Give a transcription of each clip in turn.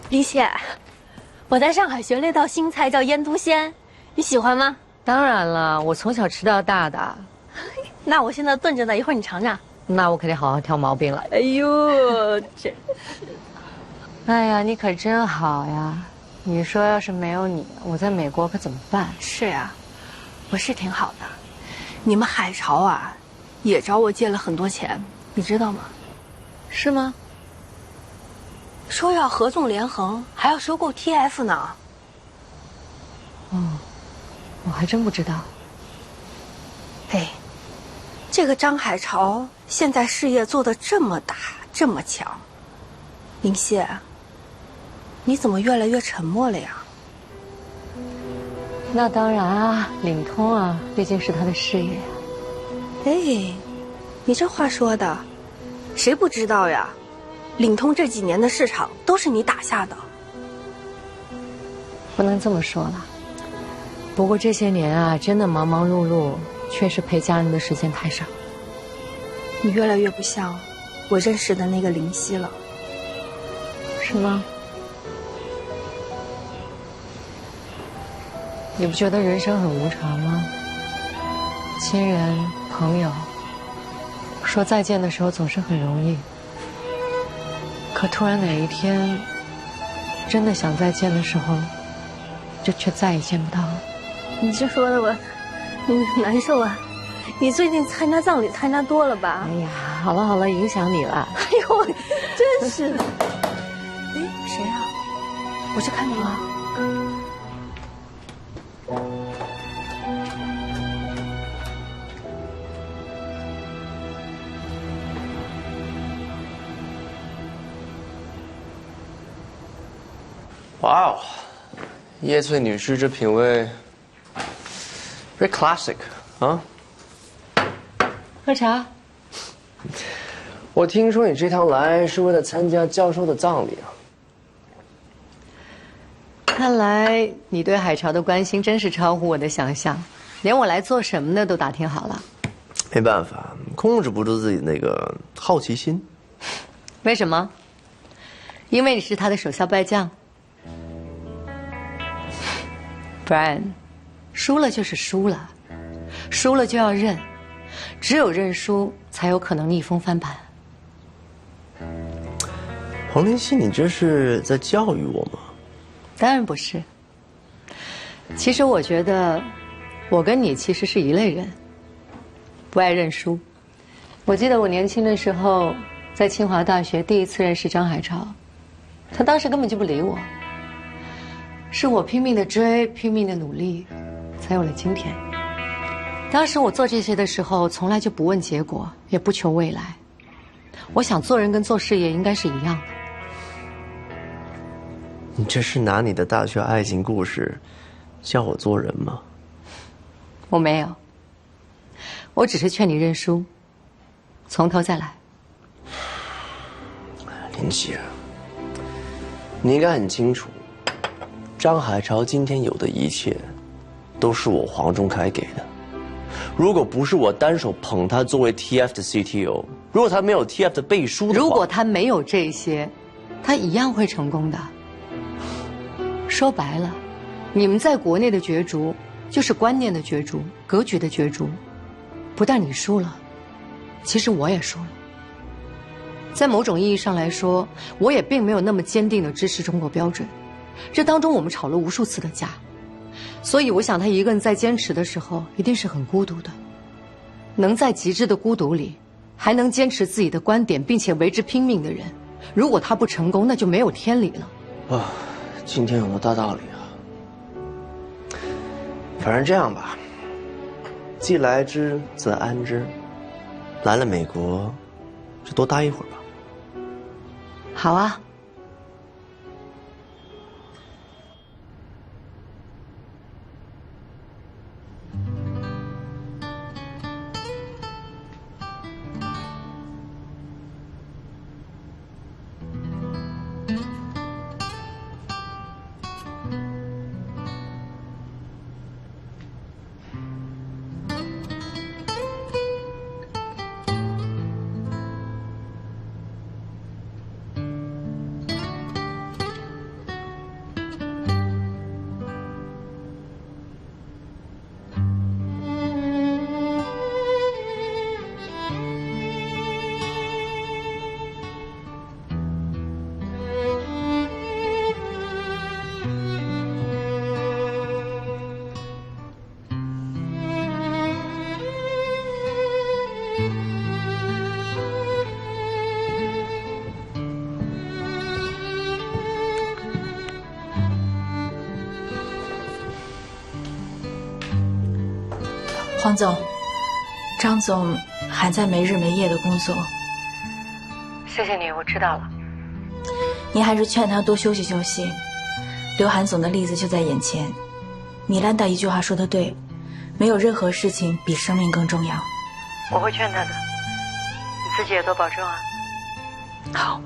李姐，我在上海学了一道新菜，叫腌笃鲜，你喜欢吗？当然了，我从小吃到大的。那我现在炖着呢，一会儿你尝尝。那我肯定好好挑毛病了。哎呦，真……哎呀，你可真好呀！你说要是没有你，我在美国可怎么办？是呀，我是挺好的。你们海潮啊，也找我借了很多钱，你知道吗？是吗？说要合纵连横，还要收购 TF 呢。哦，我还真不知道。哎，这个张海潮现在事业做得这么大，这么强，林谢，你怎么越来越沉默了呀？那当然啊，领通啊，毕竟是他的事业。哎，你这话说的，谁不知道呀？领通这几年的市场都是你打下的。不能这么说了。不过这些年啊，真的忙忙碌碌，确实陪家人的时间太少。你越来越不像我认识的那个林夕了。是吗？你不觉得人生很无常吗？亲人、朋友，说再见的时候总是很容易，可突然哪一天真的想再见的时候，就却再也见不到了。你这说的我，难受啊！你最近参加葬礼参加多了吧？哎呀，好了好了，影响你了。哎呦，真是的。哎，谁啊？我去看看啊。哇哦，叶翠女士这品味 ，very classic 啊！喝茶。我听说你这趟来是为了参加教授的葬礼啊？看来你对海潮的关心真是超乎我的想象，连我来做什么的都打听好了。没办法，控制不住自己那个好奇心。为什么？因为你是他的手下败将。Brian， 输了就是输了，输了就要认，只有认输才有可能逆风翻盘。黄林熙，你这是在教育我吗？当然不是。其实我觉得，我跟你其实是一类人，不爱认输。我记得我年轻的时候，在清华大学第一次认识张海潮，他当时根本就不理我。是我拼命的追，拼命的努力，才有了今天。当时我做这些的时候，从来就不问结果，也不求未来。我想做人跟做事业应该是一样的。你这是拿你的大学爱情故事教我做人吗？我没有，我只是劝你认输，从头再来。林熙，你应该很清楚，张海潮今天有的一切，都是我黄仲开给的。如果不是我单手捧他作为 TF 的 CTO， 如果他没有 TF 的背书的话，如果他没有这些，他一样会成功的。说白了，你们在国内的角逐，就是观念的角逐，格局的角逐。不但你输了，其实我也输了。在某种意义上来说，我也并没有那么坚定地支持中国标准。这当中我们吵了无数次的架，所以我想他一个人在坚持的时候，一定是很孤独的。能在极致的孤独里，还能坚持自己的观点，并且为之拼命的人，如果他不成功，那就没有天理了。啊，今天有多大道理啊！反正这样吧，既来之则安之。来了美国，就多待一会儿吧。好啊。黄总，张总还在没日没夜的工作。谢谢你，我知道了。您还是劝他多休息休息。刘涵总的例子就在眼前。米兰达一句话说得对，没有任何事情比生命更重要。我会劝他的，你自己也多保重啊。好。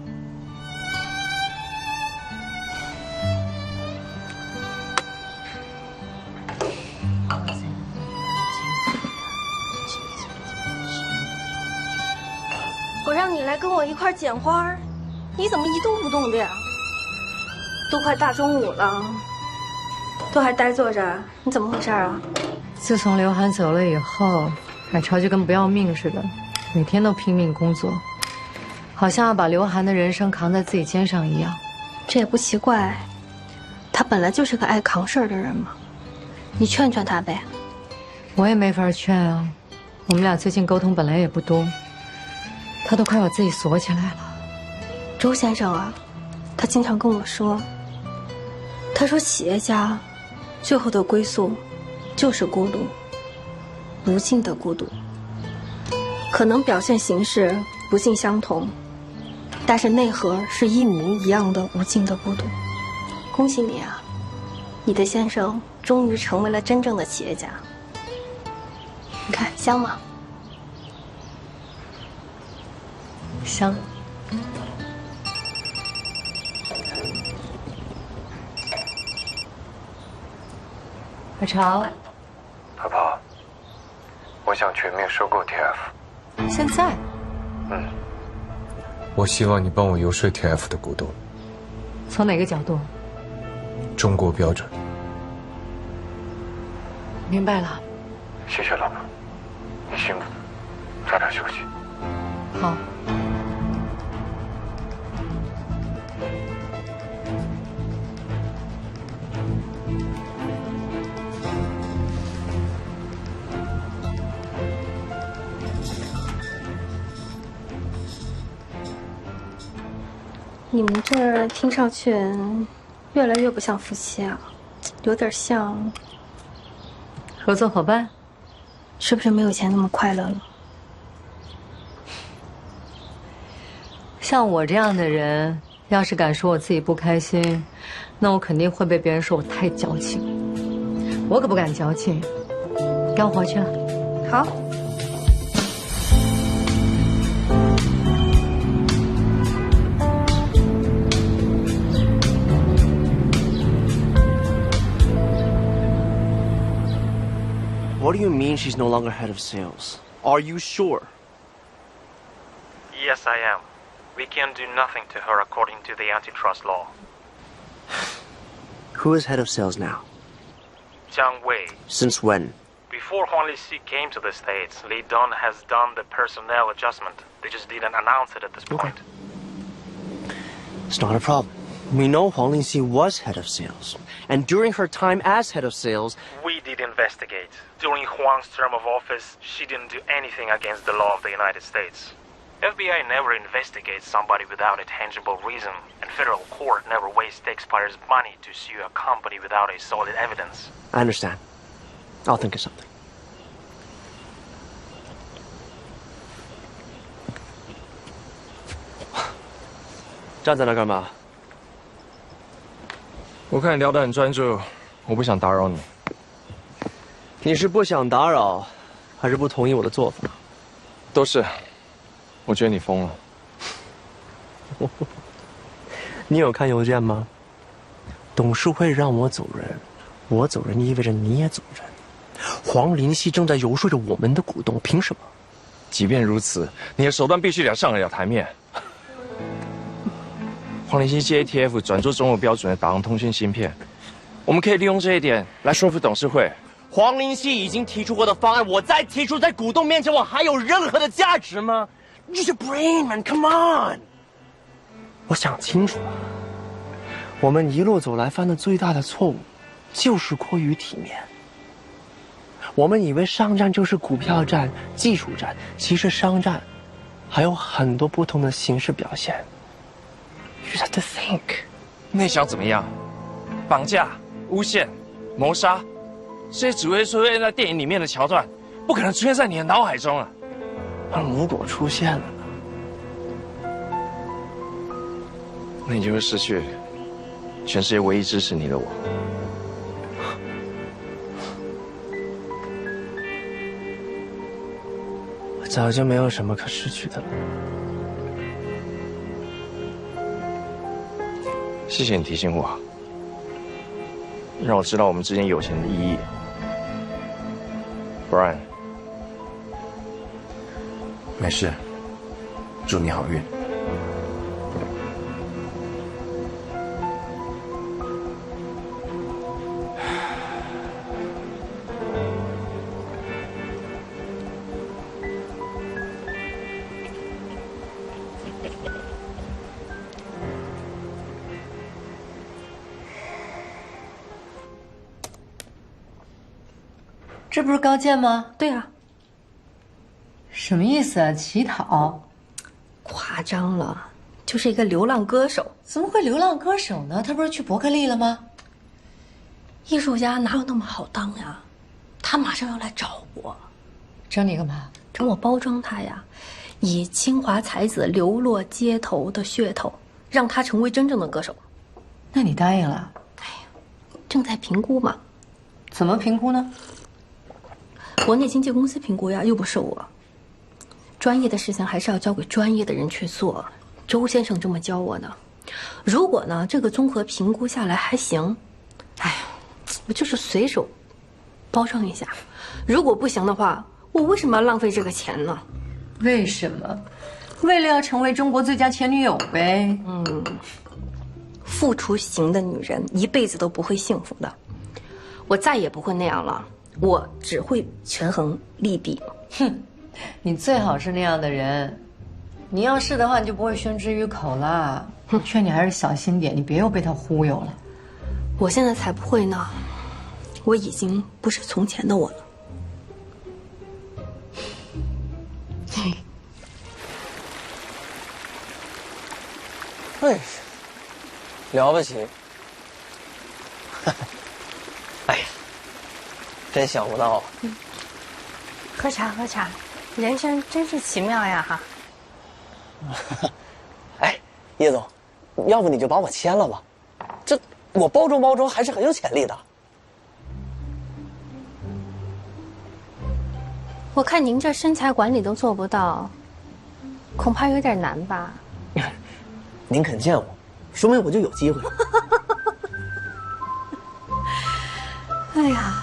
我让你来跟我一块捡花，你怎么一动不动的呀？都快大中午了，都还呆坐着，你怎么回事啊？自从刘涵走了以后，海潮就跟不要命似的，每天都拼命工作，好像要把刘涵的人生扛在自己肩上一样。这也不奇怪，他本来就是个爱扛事儿的人嘛。你劝劝他呗。我也没法劝啊，我们俩最近沟通本来也不多，他都快把自己锁起来了。周先生啊，他经常跟我说，他说企业家最后的归宿就是孤独，无尽的孤独。可能表现形式不尽相同，但是内核是一模一样的无尽的孤独。恭喜你啊，你的先生终于成为了真正的企业家。你看香吗？香。海潮，泡泡，我想全面收购 TF。现在？我希望你帮我游说 TF 的股东。从哪个角度？中国标准。明白了。谢谢老婆，你辛苦，早点休息。好。你们这儿听上去越来越不像夫妻啊，有点像合作伙伴。是不是没有以前那么快乐了？像我这样的人，要是敢说我自己不开心，那我肯定会被别人说我太矫情。我可不敢矫情，跟我回去了。好。What do you mean she's no longer head of sales? Are you sure? Yes, I am. We can do nothing to her according to the antitrust law. Who is head of sales now? Jiang Wei. Since when? Before Huang Lixi came to the States, Li Dun has done the personnel adjustment. They just didn't announce it at this point. It's not a problem. We know Huang Lingxi was head of sales. And during her time as head of sales... We did investigate. During Huang's term of office, she didn't do anything against the law of the United States. FBI never investigates somebody without a tangible reason, and federal court never wastes taxpayers' money to sue a company without a solid evidence. I understand. I'll think of something.站在那干嘛？我看你聊得很专注，我不想打扰你。你是不想打扰，还是不同意我的做法？都是。我觉得你疯了。你有看邮件吗？董事会让我走人，我走人意味着你也走人。黄林熙正在游说着我们的股东，凭什么？即便如此，你的手段必须得上得了台面。黄林熙借 ATF 转做中国标准的导航通讯芯片，我们可以利用这一点来说服董事会。黄林熙已经提出过的方案，我再提出，在股东面前，我还有任何的价值吗？ Use your brain, man. Come on. 我想清楚了，我们一路走来犯的最大的错误，就是过于体面。我们以为商战就是股票战、技术战，其实商战还有很多不同的形式表现。You have to think. 那想怎么样？绑架、诬陷、谋杀，这些只会出现在电影里面的桥段。不可能出现在你的脑海中啊。如果出现了呢？那你就会失去全世界唯一支持你的我。我早就没有什么可失去的了。谢谢你提醒我，让我知道我们之间友情的意义。Brian， 没事，祝你好运。这不是高健吗？对啊，什么意思啊？乞讨？夸张了，就是一个流浪歌手。怎么会流浪歌手呢？他不是去伯克利了吗？艺术家哪有那么好当呀？他马上要来找我，找你干嘛？找我包装他呀，以清华才子流落街头的噱头，让他成为真正的歌手。那你答应了？正在评估嘛。怎么评估呢？国内经纪公司评估呀，又不是我。专业的事情还是要交给专业的人去做。周先生这么教我呢。如果呢，这个综合评估下来还行，哎，我就是随手包装一下。如果不行的话，我为什么要浪费这个钱呢？为什么？为了要成为中国最佳前女友呗。付出型的女人一辈子都不会幸福的。我再也不会那样了。我只会权衡利弊。哼，你最好是那样的人。你要是的话，你就不会宣之于口了。我劝你还是小心点，你别又被他忽悠了。我现在才不会呢，我已经不是从前的我了。哎，了不起！哎呀，真想不到啊！喝茶喝茶，人生真是奇妙呀哈！哎，叶总，要不你就把我签了吧？这我包装包装还是很有潜力的。我看您这身材管理都做不到，恐怕有点难吧？您肯见我，说明我就有机会。哎呀，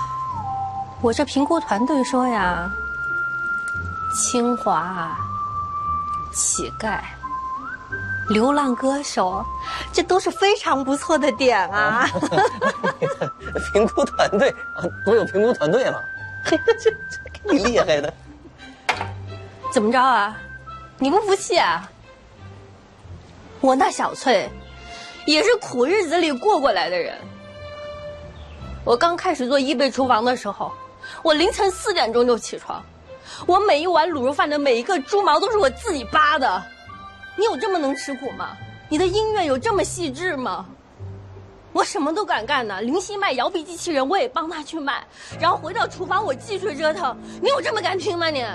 我这评估团队说呀，清华、乞丐、流浪歌手，这都是非常不错的点啊。评估团队啊，都有评估团队了，这挺厉害的。怎么着啊？你不服气啊？我那小翠，也是苦日子里过过来的人。我刚开始做易贝厨房的时候，我凌晨4点钟就起床，我每一碗卤肉饭的每一个猪毛都是我自己扒的。你有这么能吃苦吗？你的音乐有这么细致吗？我什么都敢干呢，林夕卖摇臂机器人我也帮他去卖，然后回到厨房我继续折腾。你有这么敢拼吗你？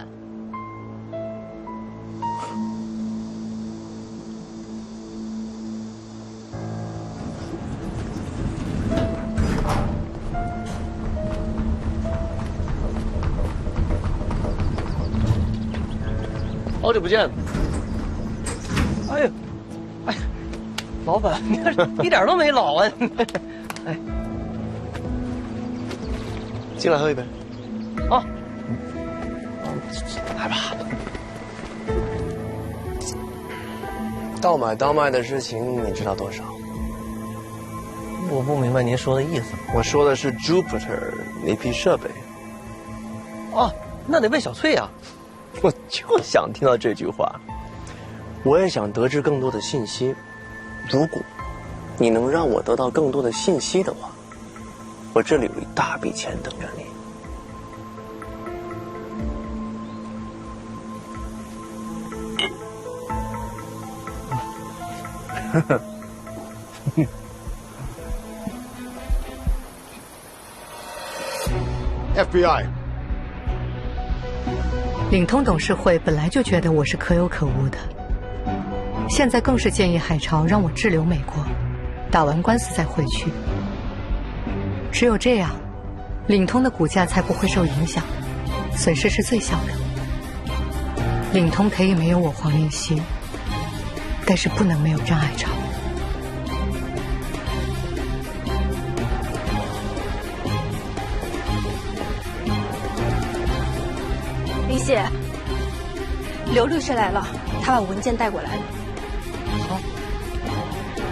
好久不见。哎呦，哎，老板，你看一点都没老啊！哎，进来喝一杯。啊，来吧。倒买倒卖的事情你知道多少？我不明白您说的意思。我说的是 Jupiter 那批设备。哦，那得问小翠呀。我就想听到这句话。我也想得知更多的信息。如果你能让我得到更多的信息的话，我这里有一大笔钱等着你。FBI，领通董事会本来就觉得我是可有可无的，现在更是建议海潮让我滞留美国，打完官司再回去。只有这样，领通的股价才不会受影响，损失是最小的。领通可以没有我黄灵溪，但是不能没有张海潮。林谢，刘律师来了，他把文件带过来了。好，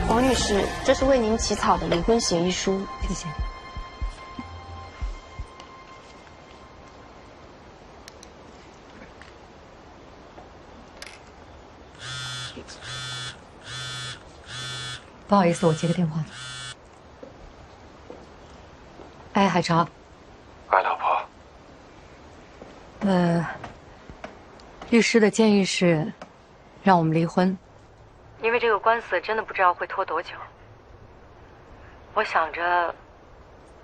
黄律师，这是为您起草的离婚协议书。谢谢。不好意思，我接个电话。哎，海潮。哎，老婆。律师的建议是，让我们离婚，因为这个官司真的不知道会拖多久。我想着，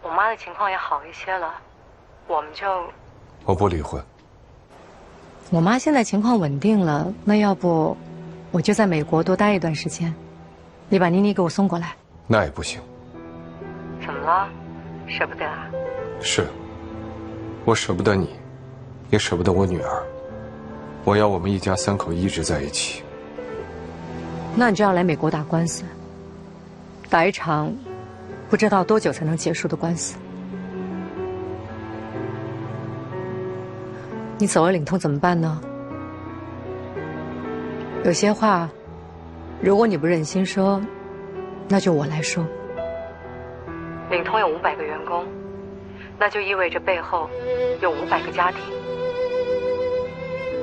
我妈的情况也好一些了，我们就……我不离婚。我妈现在情况稳定了，那要不，我就在美国多待一段时间。你把妮妮给我送过来。那也不行。怎么了？舍不得啊？是，我舍不得你，也舍不得我女儿。我要我们一家三口一直在一起。那你就要来美国打官司，打一场不知道多久才能结束的官司。你走了领通怎么办呢？有些话，如果你不忍心说，那就我来说。领通有500个员工，那就意味着背后有500个家庭，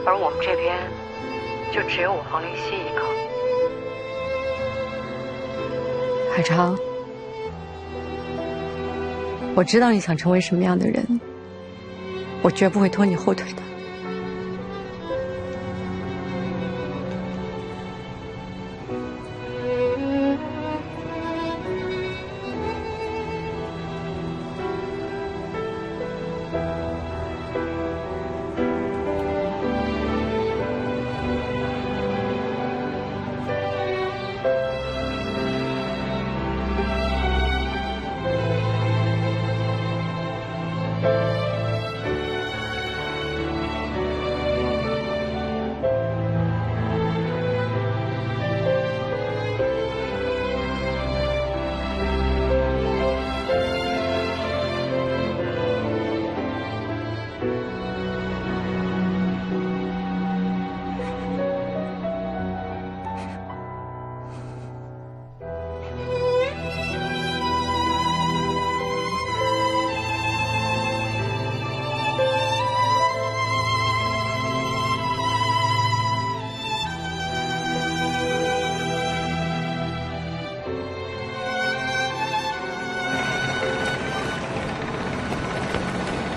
而我们这边就只有我黄灵溪一个。海潮，我知道你想成为什么样的人，我绝不会拖你后腿的。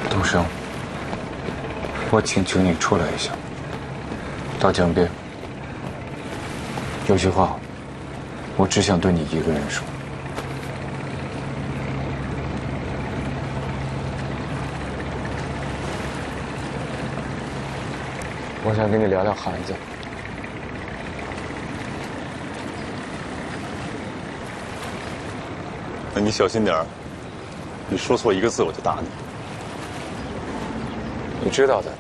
东升，我请求你出来一下，到江边。有些话，我只想对你一个人说。我想跟你聊聊孩子。那你小心点儿，你说错一个字我就打你。你知道的，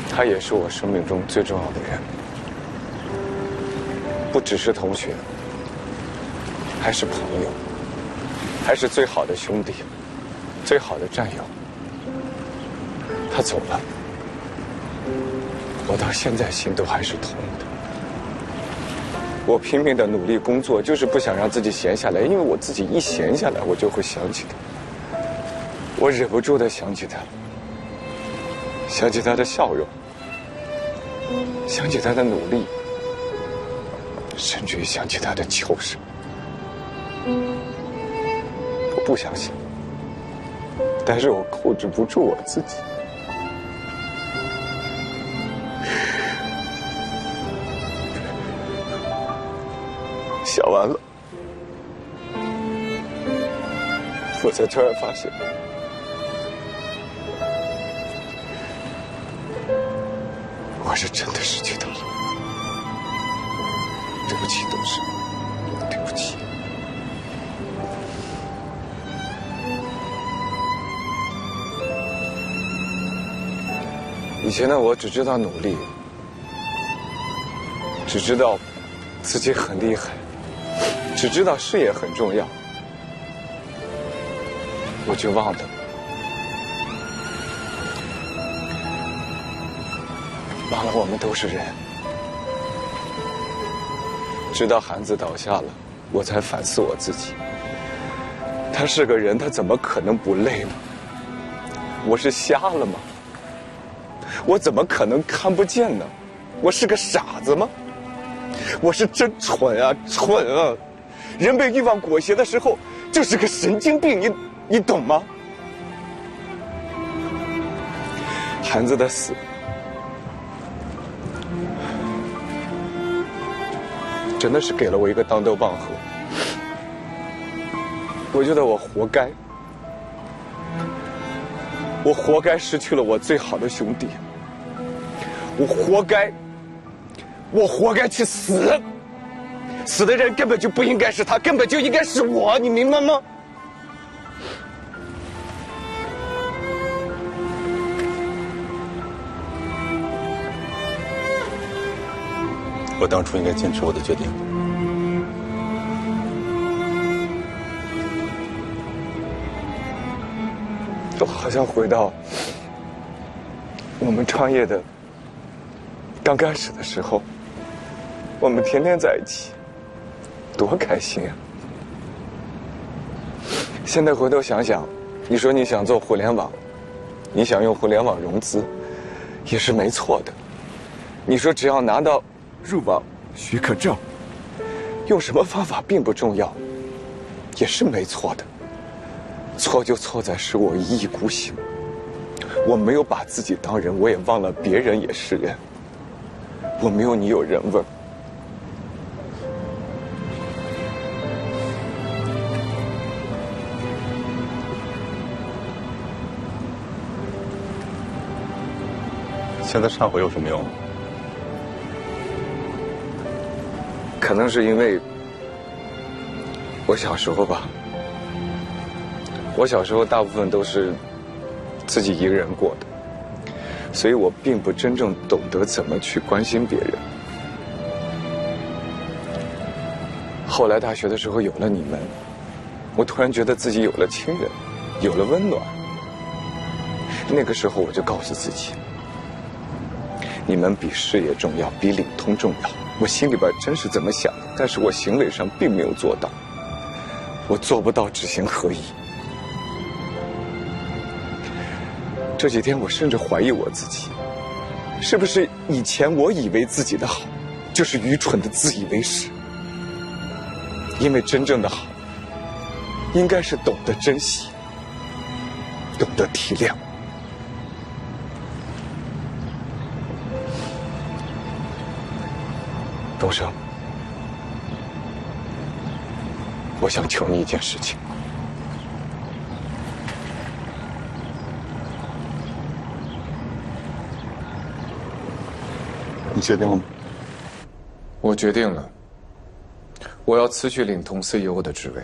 他也是我生命中最重要的人，不只是同学，还是朋友，还是最好的兄弟，最好的战友。他走了，我到现在心都还是痛的。我拼命的努力工作，就是不想让自己闲下来，因为我自己一闲下来，我就会想起他。我忍不住的想起他，想起他的笑容，想起他的努力，甚至于想起他的求生。我不相信，但是我控制不住我自己。想完了，我才突然发现，我是真的失去他了。对不起，董事，对不起。以前的我只知道努力，只知道自己很厉害，只知道事业很重要，我却忘了我们都是人。直到韩子倒下了，我才反思我自己。他是个人，他怎么可能不累呢？我是瞎了吗？我怎么可能看不见呢？我是个傻子吗？我是真蠢啊，蠢啊！人被欲望裹挟的时候，就是个神经病，你懂吗？韩子的死，真的是给了我一个当头棒喝。我觉得我活该，我活该失去了我最好的兄弟，我活该去死。死的人根本就不应该是他，根本就应该是我，你明白吗？我当初应该坚持我的决定。我好像回到我们创业的刚开始的时候，我们天天在一起，多开心啊！现在回头想想，你说你想做互联网，你想用互联网融资，也是没错的。你说只要拿到入网许可证，用什么方法并不重要，也是没错的。错就错在是我一意孤行，我没有把自己当人，我也忘了别人也是人，我没有你有人味儿。现在忏悔有什么用？可能是因为我小时候吧，我小时候大部分都是自己一个人过的，所以我并不真正懂得怎么去关心别人。后来大学的时候有了你们，我突然觉得自己有了亲人，有了温暖。那个时候我就告诉自己，你们比事业重要，比领通重要。我心里边真是这么想的，但是我行为上并没有做到，我做不到知行合一。这几天我甚至怀疑我自己，是不是以前我以为自己的好，就是愚蠢的自以为是？因为真正的好，应该是懂得珍惜，懂得体谅。东升，我想求你一件事情。你决定了吗？我决定了，我要辞去领通 CEO 的职位。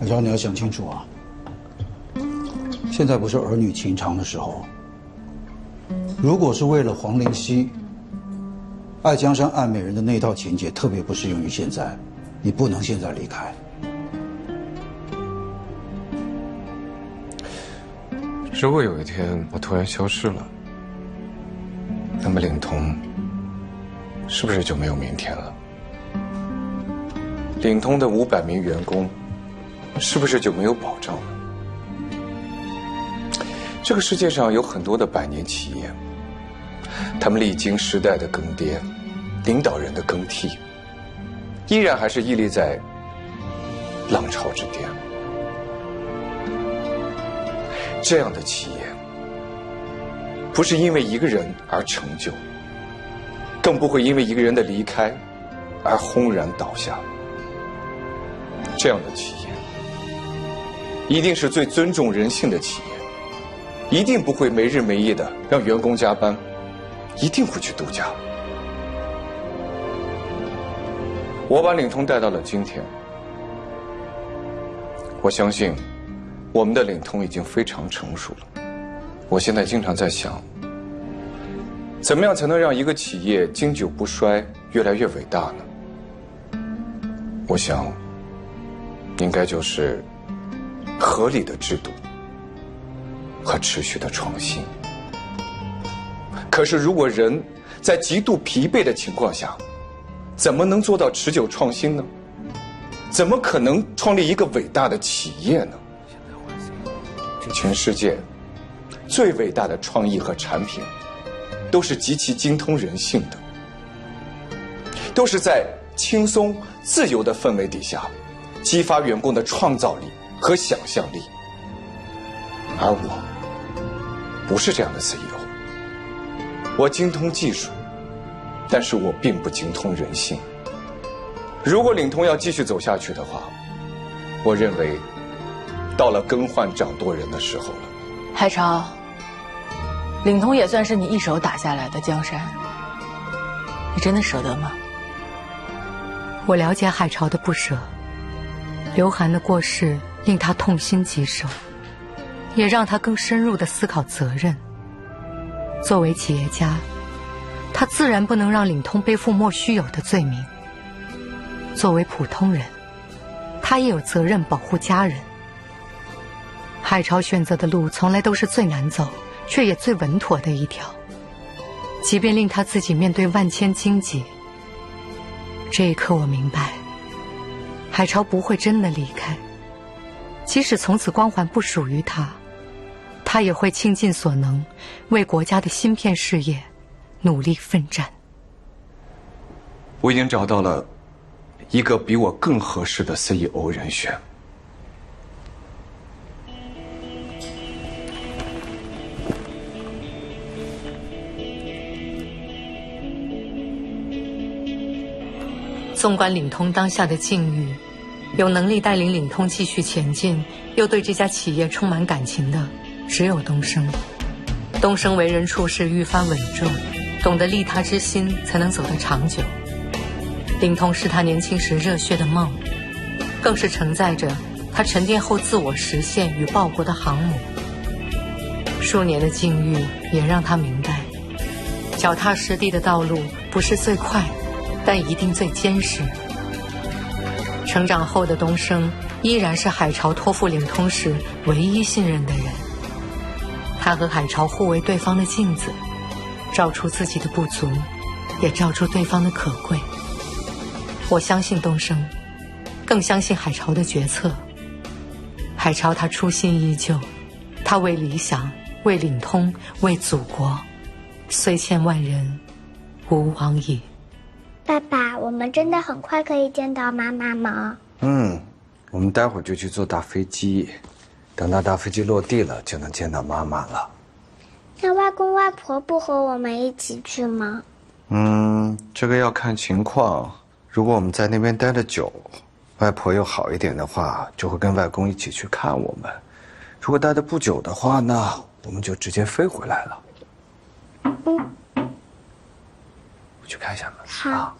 小乔，你要想清楚啊！现在不是儿女情长的时候。如果是为了黄灵溪、爱江山爱美人的那套情节，特别不适用于现在，你不能现在离开。如果有一天我突然消失了，那么领通是不是就没有明天了？领通的500名员工是不是就没有保障了？这个世界上有很多的百年企业，他们历经时代的更迭，领导人的更替，依然还是屹立在浪潮之巅。这样的企业，不是因为一个人而成就，更不会因为一个人的离开而轰然倒下。这样的企业，一定是最尊重人性的企业，一定不会没日没夜的让员工加班，一定会去度假。我把领通带到了今天，我相信我们的领通已经非常成熟了。我现在经常在想，怎么样才能让一个企业经久不衰，越来越伟大呢？我想，应该就是合理的制度和持续的创新。可是，如果人在极度疲惫的情况下，怎么能做到持久创新呢？怎么可能创立一个伟大的企业呢？全世界最伟大的创意和产品，都是极其精通人性的，都是在轻松自由的氛围底下，激发员工的创造力和想象力。而我不是这样的 CEO， 我精通技术，但是我并不精通人性。如果领通要继续走下去的话，我认为到了更换掌舵人的时候了。海潮，领通也算是你一手打下来的江山，你真的舍得吗？我了解海潮的不舍，刘涵的过世令他痛心疾首，也让他更深入地思考责任。作为企业家，他自然不能让领通背负莫须有的罪名。作为普通人，他也有责任保护家人。海潮选择的路从来都是最难走，却也最稳妥的一条。即便令他自己面对万千荆棘，这一刻我明白，海潮不会真的离开。即使从此光环不属于他，他也会倾尽所能，为国家的芯片事业努力奋战。我已经找到了一个比我更合适的 CEO 人选。纵观领通当下的境遇，有能力带领领通继续前进，又对这家企业充满感情的，只有东升。东升为人处事愈发稳重，懂得利他之心，才能走得长久。领通是他年轻时热血的梦，更是承载着他沉淀后自我实现与报国的航母。数年的境遇也让他明白，脚踏实地的道路不是最快，但一定最坚实。成长后的东升依然是海潮托付领通时唯一信任的人。他和海潮互为对方的镜子，照出自己的不足，也照出对方的可贵。我相信东升，更相信海潮的决策。海潮他初心依旧，他为理想，为领通，为祖国，虽千万人，吾往矣。爸爸，我们真的很快可以见到妈妈吗？我们待会儿就去坐大飞机，等到大飞机落地了，就能见到妈妈了。那外公外婆不和我们一起去吗？这个要看情况。如果我们在那边待得久，外婆又好一点的话，就会跟外公一起去看我们；如果待得不久的话呢，我们就直接飞回来了。我去看一下门。好。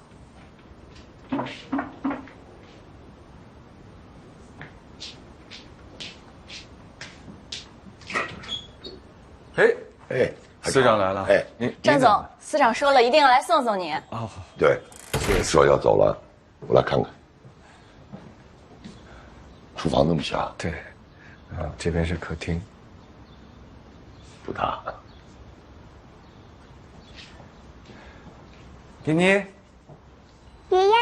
司长来了。郑总，司长说了，一定要来送送你。哦，对，说要走了，我来看看。厨房那么小？对，这边是客厅，不大。妮妮，爷爷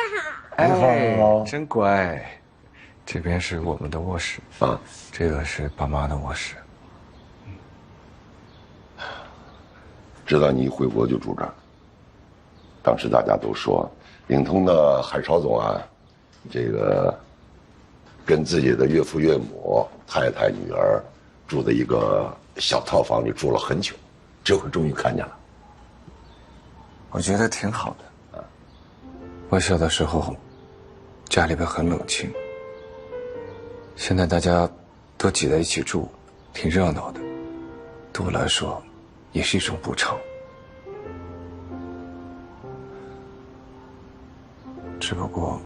好，真乖。这边是我们的卧室啊，这个是爸妈的卧室。知道你一回国就住这儿。当时大家都说，领通的海潮总啊，这个跟自己的岳父岳母、太太、女儿住在一个小套房里住了很久，这回终于看见了。我觉得挺好的。我小的时候，家里边很冷清，现在大家都挤在一起住，挺热闹的，对我来说也是一种补偿。只不过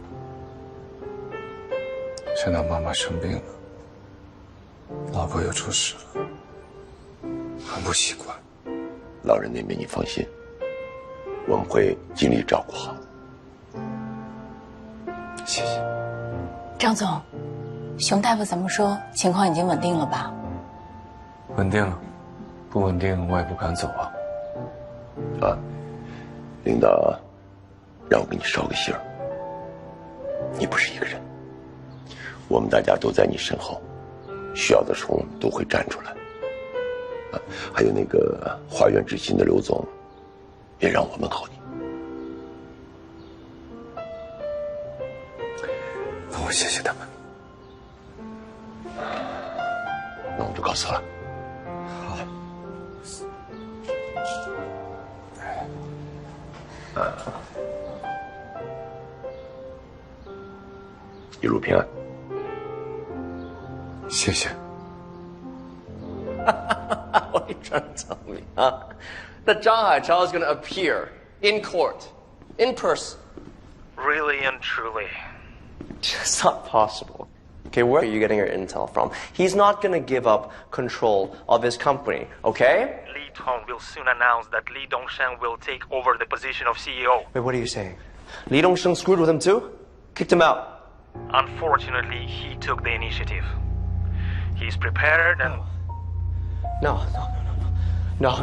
现在妈妈生病了，老婆又出事了，很不习惯。老人那边你放心，我们会尽力照顾好。谢谢。张总，熊大夫怎么说？情况已经稳定了吧？稳定了，不稳定我也不敢走啊。啊，领导让我给你捎个信儿，你不是一个人，我们大家都在你身后，需要的时候我们都会站出来。啊，还有那个华苑之心的刘总，也让我问候你。那我谢谢他们。那我就告辞了。好。一路平安。谢谢。What are you trying to tell me, huh? That Zhang Haichao is going to appear in court, in person. Really and truly. It's not possible. Okay, where are you getting your intel from? He's not going to give up control of his company, okay? Li Tong will soon announce that Li Dongshan will take over the position of CEO. Wait, what are you saying? Li Dongsheng screwed with him too? Kicked him out? Unfortunately, he took the initiative. He's prepared and... No. No!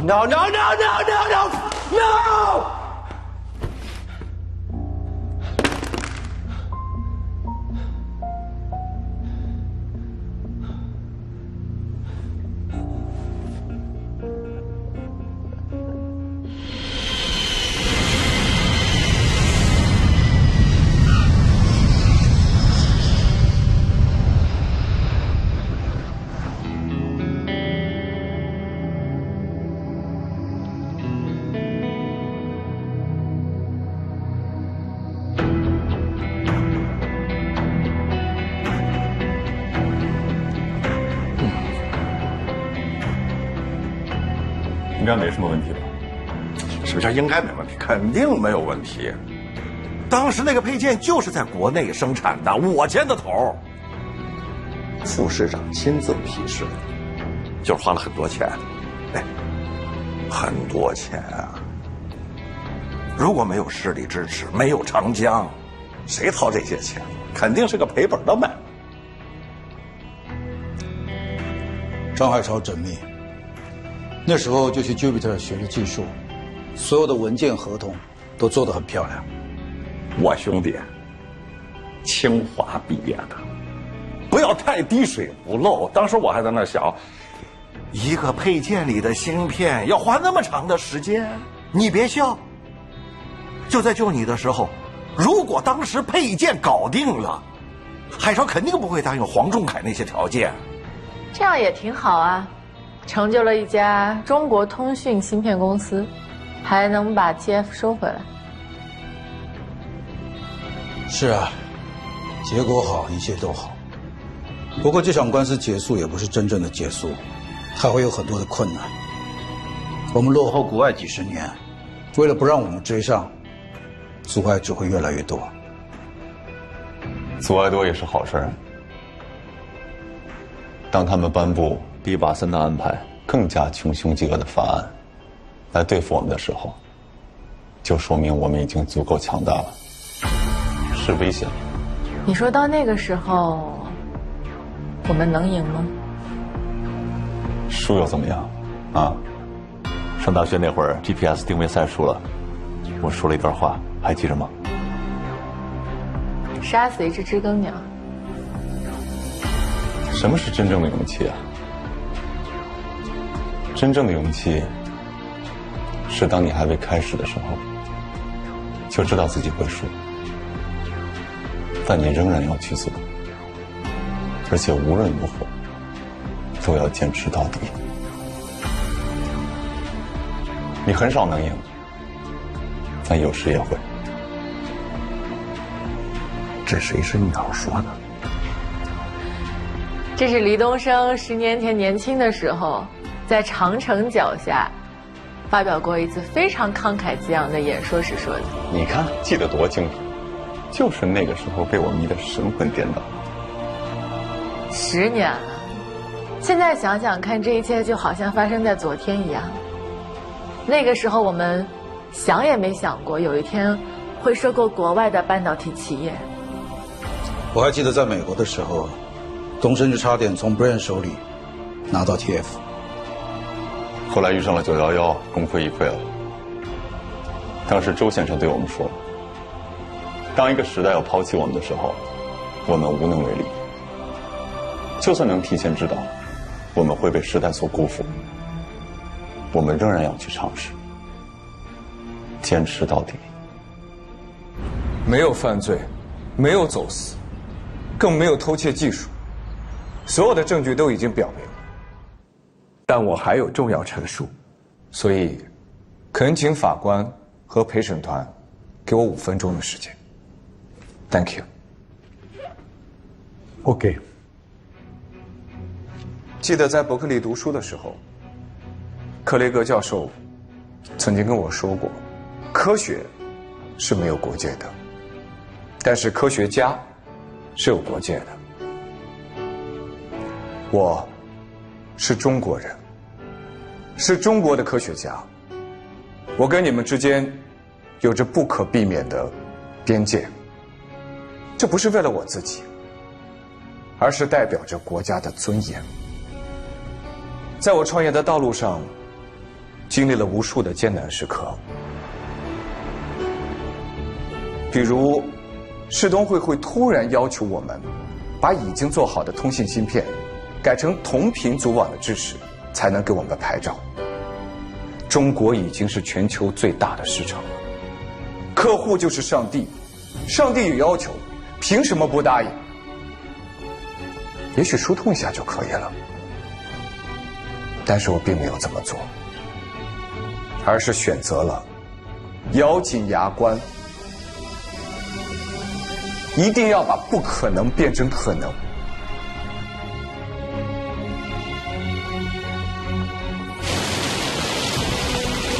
应该没什么问题吧？什么叫应该没问题？肯定没有问题。当时那个配件就是在国内生产的，我牵的头。副市长亲自批示，就是花了很多钱，哎，很多钱啊！如果没有市里支持，没有长江，谁掏这些钱？肯定是个赔本的买卖。张海潮缜密。那时候就去 Jupiter 学了技术，所有的文件合同都做得很漂亮。我兄弟，清华毕业的，不要太滴水不漏。当时我还在那想，一个配件里的芯片要花那么长的时间，你别笑。就在救你的时候，如果当时配件搞定了，海潮肯定不会答应黄仲凯那些条件。这样也挺好啊。成就了一家中国通讯芯片公司，还能把 TF 收回来。是啊，结果好，一切都好。不过这场官司结束也不是真正的结束，还会有很多的困难。我们落后国外几十年，为了不让我们追上，阻碍只会越来越多。阻碍多也是好事。当他们颁布比瓦森的安排更加穷凶极恶的法案来对付我们的时候，就说明我们已经足够强大了，是危险。你说到那个时候，我们能赢吗？输又怎么样？啊，上大学那会儿 GPS 定位赛输了，我说了一段话，还记着吗？杀死一只知更鸟。什么是真正的勇气啊？真正的勇气是当你还未开始的时候，就知道自己会输，但你仍然要去做，而且无论如何都要坚持到底。你很少能赢，但有时也会。这谁是鸟说的？这是李东生10年前年轻的时候，在长城脚下发表过一次非常慷慨激昂的演说时说的。你看，记得多清楚，就是那个时候被我迷得神魂颠倒。10年了，现在想想看，这一切就好像发生在昨天一样。那个时候我们想也没想过有一天会收购国外的半导体企业。我还记得在美国的时候，东升就差点从 Brian 手里拿到 TF。后来遇上了911，功亏一篑了。当时周先生对我们说，当一个时代要抛弃我们的时候，我们无能为力。就算能提前知道我们会被时代所辜负，我们仍然要去尝试，坚持到底。没有犯罪，没有走私，更没有偷窃技术，所有的证据都已经表明了。但我还有重要陈述，所以恳请法官和陪审团给我5分钟的时间。Thank you。 OK。记得在伯克利读书的时候，克雷格教授曾经跟我说过，科学是没有国界的，但是科学家是有国界的。我是中国人，是中国的科学家，我跟你们之间有着不可避免的边界。这不是为了我自己，而是代表着国家的尊严。在我创业的道路上，经历了无数的艰难时刻，比如世东会突然要求我们把已经做好的通信芯片改成同频组网的支持，才能给我们牌照。中国已经是全球最大的市场了，客户就是上帝，上帝有要求，凭什么不答应？也许疏通一下就可以了，但是我并没有这么做，而是选择了咬紧牙关，一定要把不可能变成可能。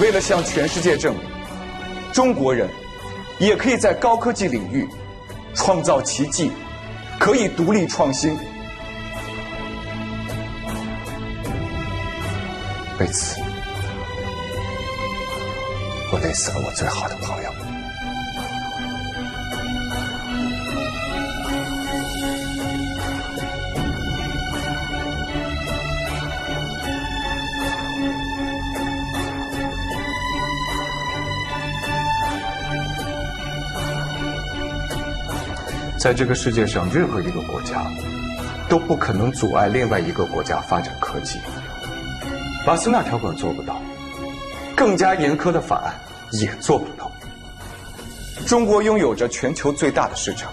为了向全世界证明，中国人也可以在高科技领域创造奇迹，可以独立创新。为此，我累死了我最好的朋友。在这个世界上，任何一个国家都不可能阻碍另外一个国家发展科技。瓦森纳条款做不到，更加严苛的法案也做不到。中国拥有着全球最大的市场，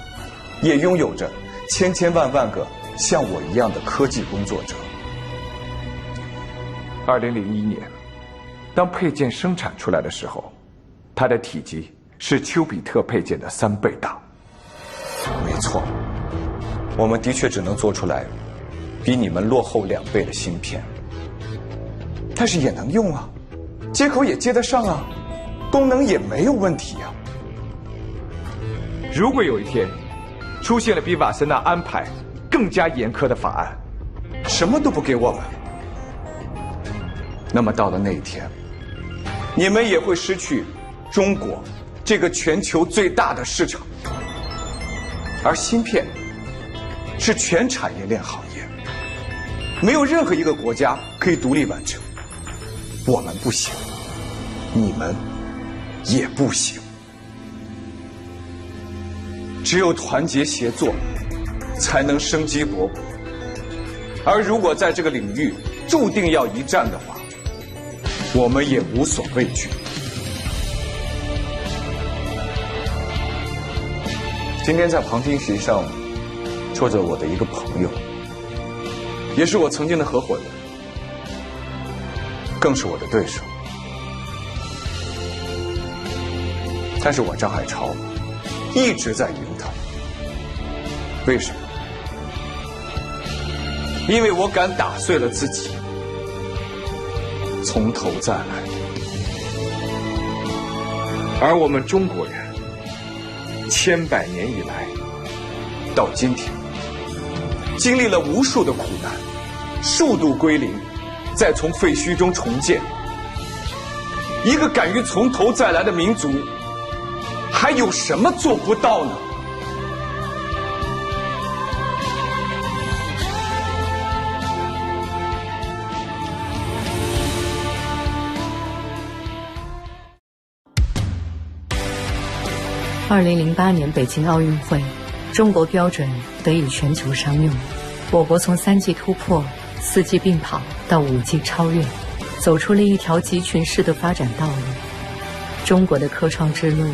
也拥有着千千万万个像我一样的科技工作者。2001年，当配件生产出来的时候，它的体积是丘比特配件的3倍大。没错，我们的确只能做出来比你们落后2倍的芯片，但是也能用啊，接口也接得上啊，功能也没有问题啊。如果有一天出现了比瓦森纳安排更加严苛的法案，什么都不给我们，那么到了那一天，你们也会失去中国这个全球最大的市场。而芯片是全产业链行业，没有任何一个国家可以独立完成。我们不行，你们也不行。只有团结协作，才能生机勃勃。而如果在这个领域注定要一战的话，我们也无所畏惧。今天在旁听席上坐着我的一个朋友，也是我曾经的合伙人，更是我的对手。但是我张海潮一直在赢他，为什么？因为我敢打碎了自己，从头再来。而我们中国人，千百年以来，到今天，经历了无数的苦难，数度归零，再从废墟中重建。一个敢于从头再来的民族，还有什么做不到呢？2008年北京奥运会，中国标准得以全球商用，我国从3G 突破、4G 并跑到5G 超越，走出了一条集群式的发展道路。中国的科创之路，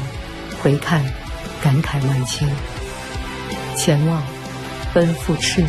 回看，感慨万千，前望，奔赴赤日。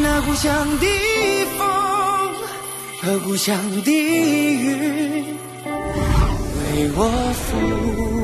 那故乡的风和故乡的雨为我抚